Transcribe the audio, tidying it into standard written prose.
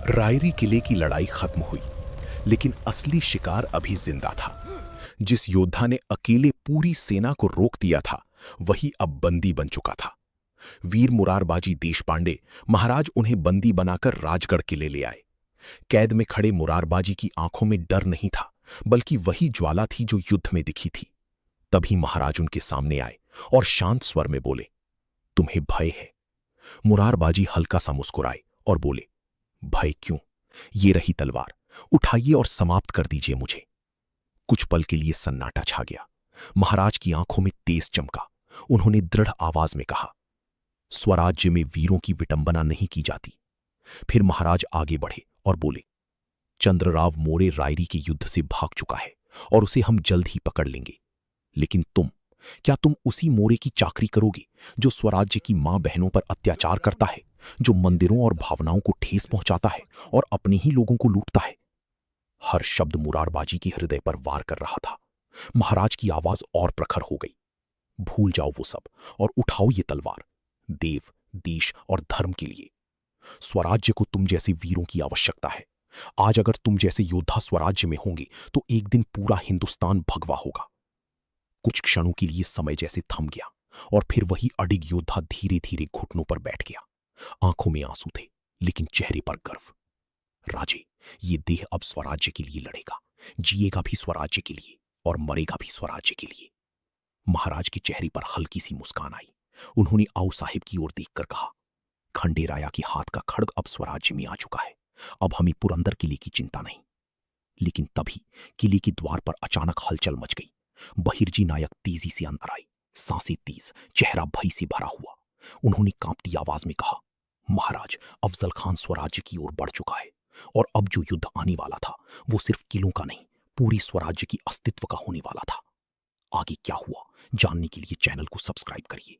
रायरी किले की लड़ाई खत्म हुई, लेकिन असली शिकार अभी जिंदा था। जिस योद्धा ने अकेले पूरी सेना को रोक दिया था, वही अब बंदी बन चुका था। वीर मुरारबाजी देशपांडे महाराज उन्हें बंदी बनाकर राजगढ़ किले ले आए। कैद में खड़े मुरारबाजी की आंखों में डर नहीं था, बल्कि वही ज्वाला थी जो युद्ध में दिखी थी। तभी महाराज उनके सामने आए और शांत स्वर में बोले, तुम्हें भय है? मुरारबाजी हल्का सा मुस्कुराए और बोले, भय क्यों? ये रही तलवार, उठाइए और समाप्त कर दीजिए मुझे। कुछ पल के लिए सन्नाटा छा गया। महाराज की आंखों में तेज चमका। उन्होंने दृढ़ आवाज में कहा, स्वराज्य में वीरों की विटंबना नहीं की जाती। फिर महाराज आगे बढ़े और बोले, चंद्रराव मोरे रायरी के युद्ध से भाग चुका है और उसे हम जल्द ही पकड़ लेंगे। लेकिन क्या तुम उसी मोरे की चाकरी करोगे जो स्वराज्य की मां बहनों पर अत्याचार करता है, जो मंदिरों और भावनाओं को ठेस पहुंचाता है और अपने ही लोगों को लूटता है? हर शब्द मुरारबाजी के हृदय पर वार कर रहा था। महाराज की आवाज और प्रखर हो गई, भूल जाओ वो सब और उठाओ ये तलवार, देव, देश और धर्म के लिए। स्वराज्य को तुम जैसे वीरों की आवश्यकता है। आज अगर तुम जैसे योद्धा स्वराज्य में होंगे तो एक दिन पूरा हिंदुस्तान भगवा होगा। कुछ क्षणों के लिए समय जैसे थम गया और फिर वही अडिग योद्धा धीरे धीरे घुटनों पर बैठ गया। आंखों में आंसू थे, लेकिन चेहरे पर गर्व। राजे, ये देह अब स्वराज्य के लिए लड़ेगा, जिएगा भी स्वराज्य के लिए और मरेगा भी स्वराज्य के लिए। महाराज के चेहरे पर हल्की सी मुस्कान आई। उन्होंने आओ साहिब की ओर देखकर कहा, खंडेराया के हाथ का खड्ग अब स्वराज्य में आ चुका है। अब हमें पुरंदर किले की चिंता नहीं। लेकिन तभी किले के द्वार पर अचानक हलचल मच गई। बहिर्जी नायक तेजी से अंदर आई, सांसें तेज, चेहरा भय से भरा हुआ। उन्होंने कांपती आवाज में कहा, महाराज, अफजल खान स्वराज्य की ओर बढ़ चुका है और अब जो युद्ध आने वाला था वो सिर्फ किलों का नहीं, पूरी स्वराज्य की अस्तित्व का होने वाला था। आगे क्या हुआ जानने के लिए चैनल को सब्सक्राइब करिए।